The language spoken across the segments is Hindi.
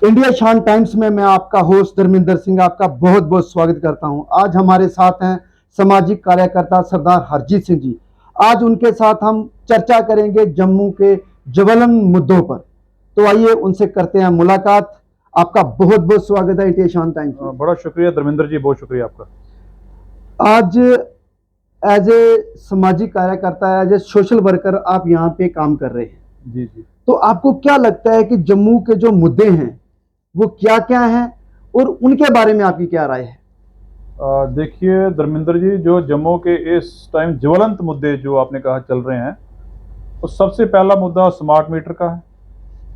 इंडिया शान टाइम्स में मैं आपका होस्ट धर्मेंद्र सिंह आपका बहुत बहुत स्वागत करता हूं। आज हमारे साथ हैं सामाजिक कार्यकर्ता सरदार हरजीत सिंह जी। आज उनके साथ हम चर्चा करेंगे जम्मू के ज्वलंत मुद्दों पर। तो आइए उनसे करते हैं मुलाकात। आपका बहुत बहुत स्वागत है इंडिया शान टाइम्स में। बड़ा शुक्रिया धर्मेंद्र जी, बहुत शुक्रिया आपका। आज एज ए सामाजिक कार्यकर्ता, एज ए सोशल वर्कर आप यहाँ पे काम कर रहे हैं। जी जी। तो आपको क्या लगता है कि जम्मू के जो मुद्दे हैं वो क्या क्या हैं और उनके बारे में आपकी क्या राय है? देखिए धर्मेंद्र जी, जो जम्मू के इस टाइम ज्वलंत मुद्दे जो आपने कहा चल रहे हैं, तो सबसे पहला मुद्दा स्मार्ट मीटर का है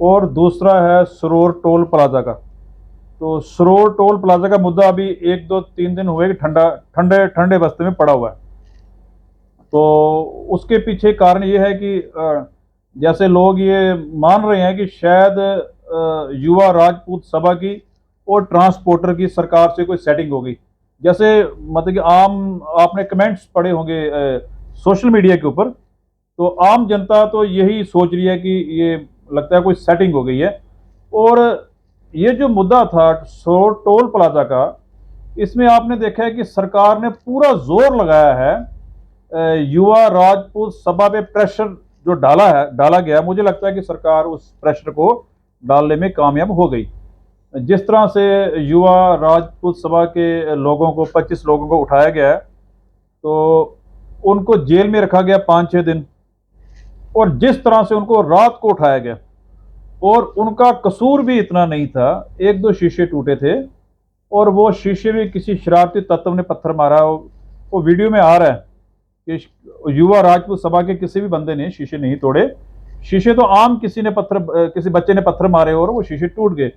और दूसरा है सरोर टोल प्लाजा का। तो सरोर टोल प्लाजा का मुद्दा अभी 1 2 3 दिन हुए कि ठंडा ठंडे ठंडे बस्ते में पड़ा हुआ है। तो उसके पीछे कारण ये है कि जैसे लोग ये मान रहे हैं कि शायद युवा राजपूत सभा की और ट्रांसपोर्टर की सरकार से कोई सेटिंग होगी। जैसे मतलब कि आम आपने कमेंट्स पढ़े होंगे सोशल मीडिया के ऊपर, तो आम जनता तो यही सोच रही है कि ये लगता है कोई सेटिंग हो गई है। और ये जो मुद्दा था टोल प्लाजा का, इसमें आपने देखा है कि सरकार ने पूरा जोर लगाया है। युवा राजपूत सभा पे प्रेशर जो डाला गया, मुझे लगता है कि सरकार उस प्रेशर को डालने में कामयाब हो गई। जिस तरह से युवा राजपूत सभा के लोगों को 25 लोगों को उठाया गया है, तो उनको जेल में रखा गया 5 6 दिन, और जिस तरह से उनको रात को उठाया गया, और उनका कसूर भी इतना नहीं था। 1 2 शीशे टूटे थे और वो शीशे भी किसी शरारती तत्व ने पत्थर मारा। वो वीडियो में आ रहा है कि युवा राजपूत सभा के किसी भी बंदे ने शीशे नहीं तोड़े। शीशे तो आम किसी बच्चे ने पत्थर मारे और वो शीशे टूट गए।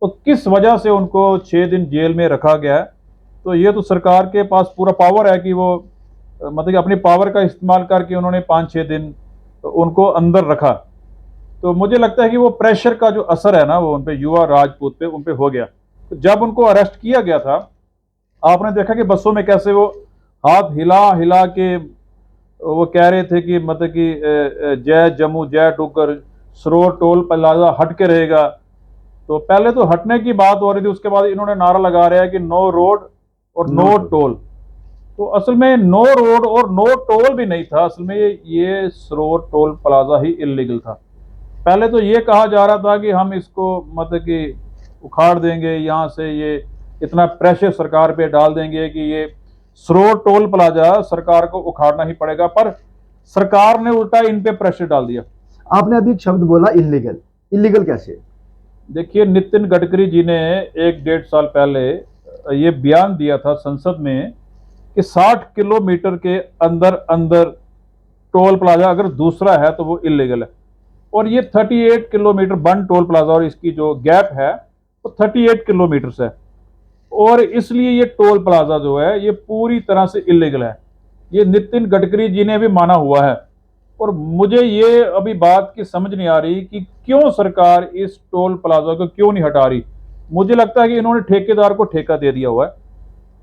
तो किस वजह से उनको 6 दिन जेल में रखा गया है? तो ये तो सरकार के पास पूरा पावर है कि वो मतलब कि अपनी पावर का इस्तेमाल करके उन्होंने 5 6 दिन उनको अंदर रखा। तो मुझे लगता है कि वो प्रेशर का जो असर है ना, वो उनपे युवा राजपूत पे उनपे हो गया। तो जब उनको अरेस्ट किया गया था, आपने देखा कि बसों में कैसे वो हाथ हिला हिला के वो कह रहे थे कि मतलब कि जय जम्मू जय डुग्गर, सरोर टोल प्लाजा हट के रहेगा। तो पहले तो हटने की बात हो रही थी, उसके बाद इन्होंने नारा लगा रहा है कि नो रोड और नो टोल। तो असल में नो रोड और नो टोल भी नहीं था, असल में ये सरोर टोल प्लाजा ही इलीगल था। पहले तो ये कहा जा रहा था कि हम इसको मतलब कि उखाड़ देंगे, यहाँ से ये इतना प्रेशर सरकार पे डाल देंगे कि ये सरोर टोल प्लाजा सरकार को उखाड़ना ही पड़ेगा, पर सरकार ने उल्टा इन पे प्रेशर डाल दिया। आपने अभी एक शब्द बोला इलीगल। इलीगल कैसे? देखिए, नितिन गडकरी जी ने 1 1.5 साल पहले ये बयान दिया था संसद में कि 60 किलोमीटर के अंदर अंदर टोल प्लाजा अगर दूसरा है तो वो इलीगल है। और ये 38 किलोमीटर वन टोल प्लाजा और इसकी जो गैप है वो 38 किलोमीटर है। और इसलिए ये टोल प्लाजा जो है ये पूरी तरह से इलीगल है। ये नितिन गडकरी जी ने भी माना हुआ है। और मुझे ये अभी बात की समझ नहीं आ रही कि क्यों सरकार इस टोल प्लाजा को क्यों नहीं हटा रही। मुझे लगता है कि इन्होंने ठेकेदार को ठेका दे दिया हुआ है,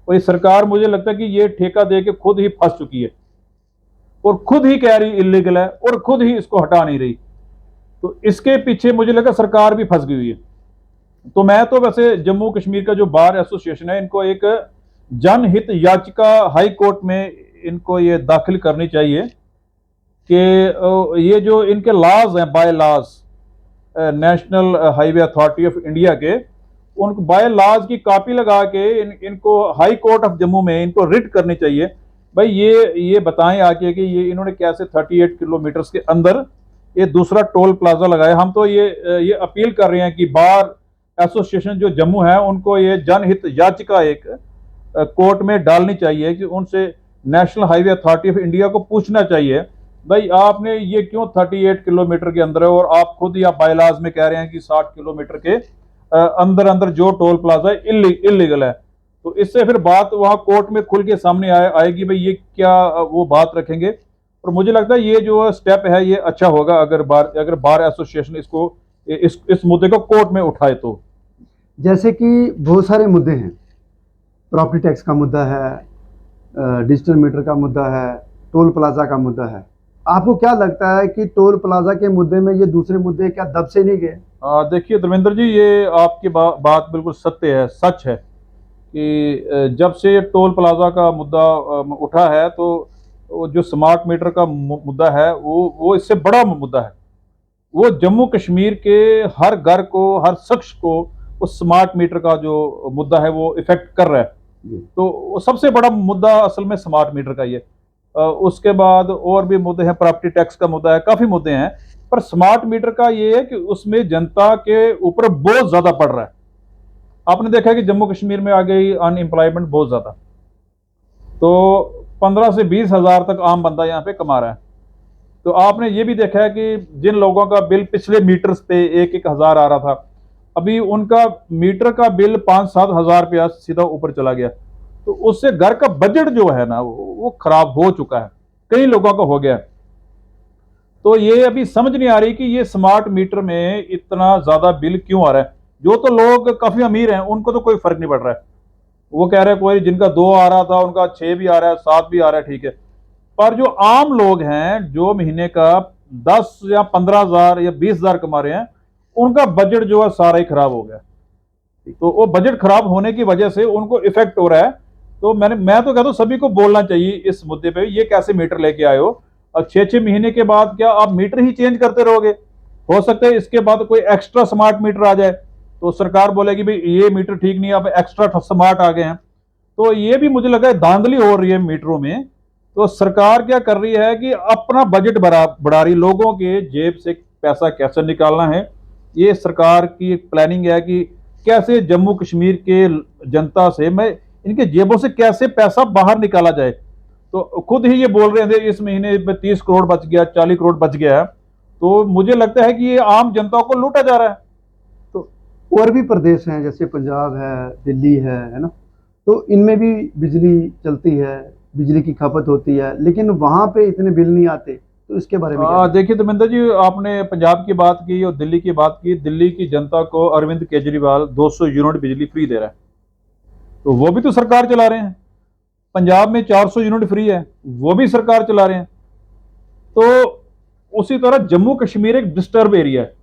और ये सरकार मुझे लगता है कि ये ठेका दे के खुद ही फंस चुकी है और खुद ही कह रही इलीगल है और खुद ही इसको हटा नहीं रही। तो इसके पीछे मुझे लगा सरकार भी फंस गई हुई है। तो मैं तो वैसे जम्मू कश्मीर का जो बार एसोसिएशन है, इनको एक जनहित याचिका हाई कोर्ट में इनको ये दाखिल करनी चाहिए कि ये जो इनके लॉज हैं, by laws National Highway Authority of India के, उन बाय लॉज की कॉपी लगा के इनको हाई कोर्ट ऑफ जम्मू में इनको रिट करनी चाहिए। भाई ये बताएं आके कि ये इन्होंने कैसे 38 किलोमीटर के अंदर ये दूसरा टोल प्लाजा लगाया। हम तो ये अपील कर रहे हैं कि बार एसोसिएशन जो जम्मू है उनको ये जनहित याचिका एक कोर्ट में डालनी चाहिए कि उनसे national Highway Authority of India को पूछना चाहिए, भाई आपने ये क्यों 38 किलोमीटर के अंदर है और आप खुद या बायलाज में कह रहे हैं कि 60 किलोमीटर के अंदर अंदर जो टोल प्लाजा है इलीगल है। तो इससे फिर बात वहां कोर्ट में खुल के सामने आएगी, भाई ये क्या वो बात रखेंगे। और मुझे लगता है ये जो स्टेप है ये अच्छा होगा अगर बार एसोसिएशन इसको इस मुद्दे को कोर्ट में उठाए तो। जैसे कि बहुत सारे मुद्दे हैं। प्रॉपर्टी टैक्स का मुद्दा है, डिजिटल मीटर का मुद्दा है, टोल प्लाजा का मुद्दा है। आपको क्या लगता है कि टोल प्लाजा के मुद्दे में ये दूसरे मुद्दे क्या दब से नहीं गए? देखिए धर्मेंद्र जी, ये आपकी बात बिल्कुल सत्य है, सच है कि जब से ये टोल प्लाजा का मुद्दा उठा है, तो वो जो स्मार्ट मीटर का मुद्दा है, वो इससे बड़ा मुद्दा है। वो जम्मू कश्मीर के हर घर को, हर शख्स को उस स्मार्ट मीटर का जो मुद्दा है वो इफेक्ट कर रहा है। जी। तो वो सबसे बड़ा मुद्दा असल में स्मार्ट मीटर का ही है। उसके बाद और भी मुद्दे हैं, प्रॉपर्टी टैक्स का मुद्दा है, काफी मुद्दे हैं। पर स्मार्ट मीटर का ये है कि उसमें जनता के ऊपर बोझ ज्यादा पड़ रहा है। आपने देखा है कि जम्मू कश्मीर में आ गई अनएम्प्लॉयमेंट बहुत ज्यादा, तो 15 से 20 हजार तक आम बंदा यहाँ पे कमा रहा है। तो आपने ये भी देखा है कि जिन लोगों का बिल पिछले मीटर्स पे 1-1 हजार आ रहा था, अभी उनका मीटर का बिल 5-7 हजार रुपया सीधा ऊपर चला गया। तो उससे घर का बजट जो है ना, वो खराब हो चुका है, कई लोगों का हो गया है। तो ये अभी समझ नहीं आ रही कि ये स्मार्ट मीटर में इतना ज्यादा बिल क्यों आ रहा है। जो तो लोग काफी अमीर हैं उनको तो कोई फर्क नहीं पड़ रहा है, वो कह रहे हैं कोई जिनका 2 आ रहा था उनका 6 भी आ रहा है, 7 भी आ रहा है, ठीक है। पर जो आम लोग हैं जो महीने का 10 या 15 हजार या 20 हजार कमा रहे हैं, उनका बजट जो है सारा ही खराब हो गया। तो वो बजट खराब होने की वजह से उनको इफेक्ट हो रहा है। तो मैं तो कहता हूं सभी को बोलना चाहिए इस मुद्दे पे, ये कैसे मीटर लेके आए हो। अब 6-6 महीने के बाद क्या आप मीटर ही चेंज करते रहोगे? हो सकता है इसके बाद कोई एक्स्ट्रा स्मार्ट मीटर आ जाए, तो सरकार बोलेगी भाई ये मीटर ठीक नहीं है, अब एक्स्ट्रा स्मार्ट आ गए हैं। तो ये भी मुझे लगा है धांधली हो रही है मीटरों में। तो सरकार क्या कर रही है कि अपना बजट बढ़ा रही, लोगों के जेब से पैसा कैसे निकालना है, ये सरकार की एक प्लानिंग है कि कैसे जम्मू कश्मीर के जनता से, मैं इनके जेबों से कैसे पैसा बाहर निकाला जाए। तो खुद ही ये बोल रहे थे इस महीने में 30 करोड़ बच गया, 40 करोड़ बच गया है। तो मुझे लगता है कि ये आम जनता को लूटा जा रहा है। तो और भी प्रदेश हैं जैसे पंजाब है, दिल्ली है ना, तो इनमें भी बिजली चलती है, बिजली की खपत होती है, लेकिन वहां पे इतने बिल नहीं आते। तो इसके बारे में क्या? देखिए धर्मेंद्र जी, आपने पंजाब की बात की और दिल्ली की बात की। दिल्ली की जनता को अरविंद केजरीवाल 200 यूनिट बिजली फ्री दे रहा है, तो वो भी तो सरकार चला रहे हैं। पंजाब में 400 यूनिट फ्री है, वो भी सरकार चला रहे हैं। तो उसी तरह जम्मू कश्मीर एक डिस्टर्ब एरिया है,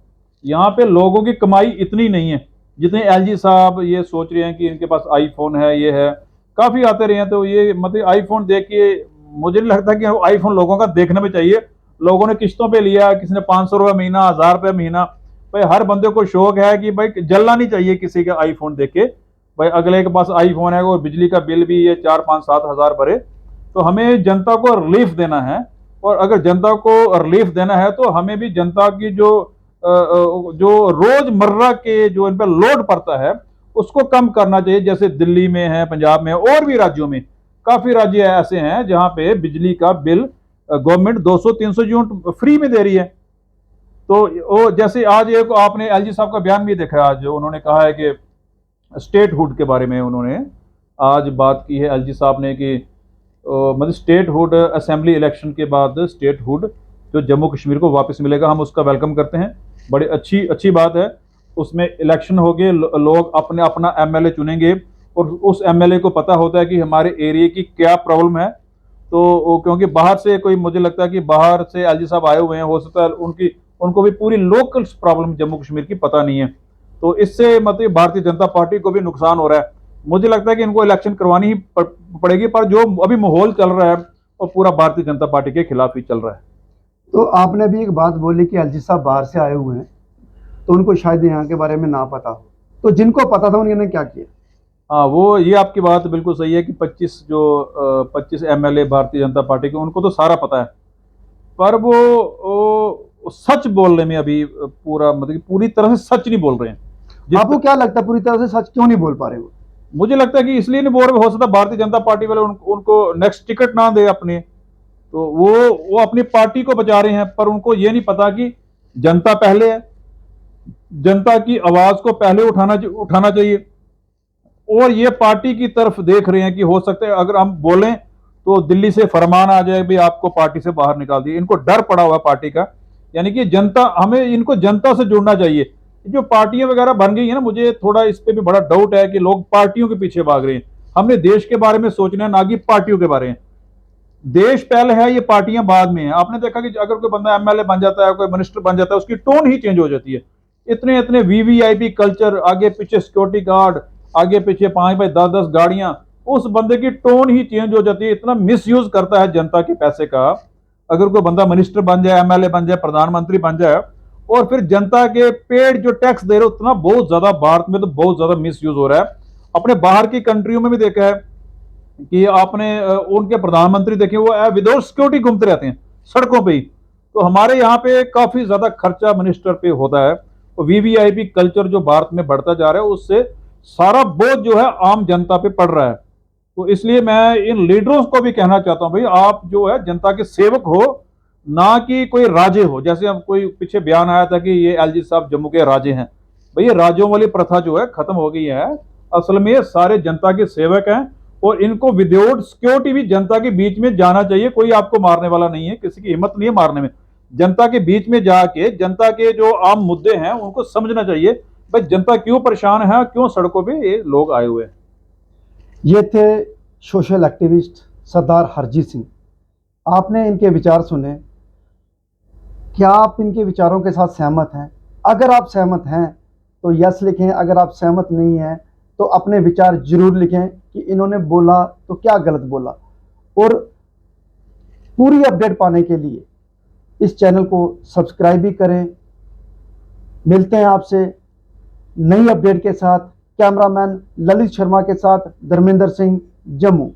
यहाँ पे लोगों की कमाई इतनी नहीं है जितने एलजी साहब ये सोच रहे हैं कि इनके पास आईफोन है, ये है, काफी आते रहे हैं। तो ये मतलब आईफोन देख के मुझे नहीं लगता कि आईफोन लोगों का देखना भी चाहिए। लोगों ने किस्तों पे लिया, किसी ने 500 रुपये महीना, 1000 रुपये महीना। भाई हर बंदे को शौक है कि भाई जलना नहीं चाहिए किसी का आईफोन देख के। भाई अगले के पास आईफोन है और बिजली का बिल भी ये 4-5-7 हजार भरे। तो हमें जनता को रिलीफ देना है, और अगर जनता को रिलीफ देना है तो हमें भी जनता की जो रोजमर्रा के जो इन पर लोड पड़ता है उसको कम करना चाहिए। जैसे दिल्ली में है, पंजाब में, और भी राज्यों में, काफी राज्य ऐसे हैं जहां पे बिजली का बिल गवर्नमेंट 200-300 यूनिट फ्री में दे रही है। तो वो जैसे आज एक आपने एलजी साहब का बयान भी देखा है, आज उन्होंने कहा है कि स्टेटहुड के बारे में उन्होंने आज बात की है एलजी साहब ने कि मतलब स्टेटहुड असेंबली इलेक्शन के बाद स्टेटहुड जो जम्मू कश्मीर को वापस मिलेगा, हम उसका वेलकम करते हैं। बड़ी अच्छी बात है। उसमें इलेक्शन हो गए, लोग अपने अपना एमएलए चुनेंगे और उस एमएलए को पता होता है कि हमारे एरिया की क्या प्रॉब्लम है। तो क्योंकि बाहर से कोई, मुझे लगता है कि बाहर से एलजी साहब आए हुए हैं, हो सकता है उनको भी पूरी लोकल प्रॉब्लम जम्मू कश्मीर की पता नहीं है। तो इससे मतलब भारतीय जनता पार्टी को भी नुकसान हो रहा है। मुझे लगता है कि इनको इलेक्शन करवानी ही पड़ेगी, पर जो अभी माहौल चल रहा है वो पूरा भारतीय जनता पार्टी के खिलाफ ही चल रहा है। तो आपने भी एक बात बोली कि एलजी साहब बाहर से आए हुए हैं, तो उनको शायद यहाँ के बारे में ना पता हो, तो जिनको पता था उन्होंने क्या किया? हाँ, वो ये आपकी बात बिल्कुल सही है कि 25 एमएलए भारतीय जनता पार्टी के, उनको तो सारा पता है। पर वो सच बोलने में अभी पूरा मतलब पूरी तरह से सच नहीं बोल रहे हैं। आपको क्या लगता है पूरी तरह से सच क्यों नहीं बोल पा रहे वो? मुझे लगता है कि इसलिए नहीं बोल रहे, हो सकता है भारतीय जनता पार्टी वाले उनको नेक्स्ट टिकट ना दे अपने, तो वो अपनी पार्टी को बचा रहे हैं। पर उनको ये नहीं पता कि जनता पहले है, जनता की आवाज को पहले उठाना चाहिए। और ये पार्टी की तरफ देख रहे हैं कि हो सकता है अगर हम बोलें तो दिल्ली से फरमान आ जाए भी आपको पार्टी से बाहर निकाल दिए। इनको डर पड़ा हुआ पार्टी का, यानी कि जनता, हमें इनको जनता से जुड़ना चाहिए। जो पार्टियां वगैरह बन गई है ना, मुझे थोड़ा इस पे भी बड़ा डाउट है कि लोग पार्टियों के पीछे भाग रहे हैं। हमने देश के बारे में सोचना है, ना कि पार्टियों के बारे में। देश पहले है, ये पार्टियां बाद में है। आपने देखा कि अगर कोई बंदा एमएलए बन जाता है, कोई मिनिस्टर बन जाता है, उसकी टोन ही चेंज हो जाती है। इतने इतने वीवीआईपी कल्चर, आगे पीछे सिक्योरिटी गार्ड, आगे पीछे 5-5 10-10 गाड़ियां, उस बंदे की टोन ही चेंज हो जाती है। इतना मिसयूज करता है जनता के पैसे का। अगर कोई बंदा मिनिस्टर बन जाए, एमएलए बन जाए, प्रधानमंत्री बन जाए, और फिर जनता के पेड जो टैक्स दे रहे हो उतना बहुत ज्यादा, भारत में तो बहुत ज्यादा मिसयूज हो रहा है। अपने बाहर की कंट्रियों में भी देखा है कि आपने उनके प्रधानमंत्री देखे, वो विदाउट सिक्योरिटी घूमते रहते हैं सड़कों पे ही। तो हमारे यहाँ पे काफी ज्यादा खर्चा मिनिस्टर पे होता है। तो वीवीआईपी कल्चर जो भारत में बढ़ता जा रहा है, उससे सारा बोझ जो है आम जनता पे पड़ रहा है। तो इसलिए मैं इन लीडरों को भी कहना चाहता हूं, भाई आप जो है जनता के सेवक हो, ना कि कोई राजे हो। जैसे अब कोई पीछे बयान आया था कि ये एलजी साहब जम्मू के राजे हैं। भाई ये राजों वाली प्रथा जो है खत्म हो गई है। असल में ये सारे जनता के सेवक हैं, और इनको विदाउट सिक्योरिटी भी जनता के बीच में जाना चाहिए। कोई आपको मारने वाला नहीं है, किसी की हिम्मत नहीं है मारने में। जनता के बीच में जाके जनता के जो आम मुद्दे हैं उनको समझना चाहिए, भाई जनता क्यों परेशान है, क्यों सड़कों पे ये लोग आए हुए हैं। ये थे सोशल एक्टिविस्ट सरदार हरजीत सिंह। आपने इनके विचार सुने। क्या आप इनके विचारों के साथ सहमत हैं? अगर आप सहमत हैं तो यस लिखें, अगर आप सहमत नहीं हैं तो अपने विचार जरूर लिखें कि इन्होंने बोला तो क्या गलत बोला। और पूरी अपडेट पाने के लिए इस चैनल को सब्सक्राइब भी करें। मिलते हैं आपसे नई अपडेट के साथ। कैमरामैन ललित शर्मा के साथ धर्मेंद्र सिंह, जम्मू।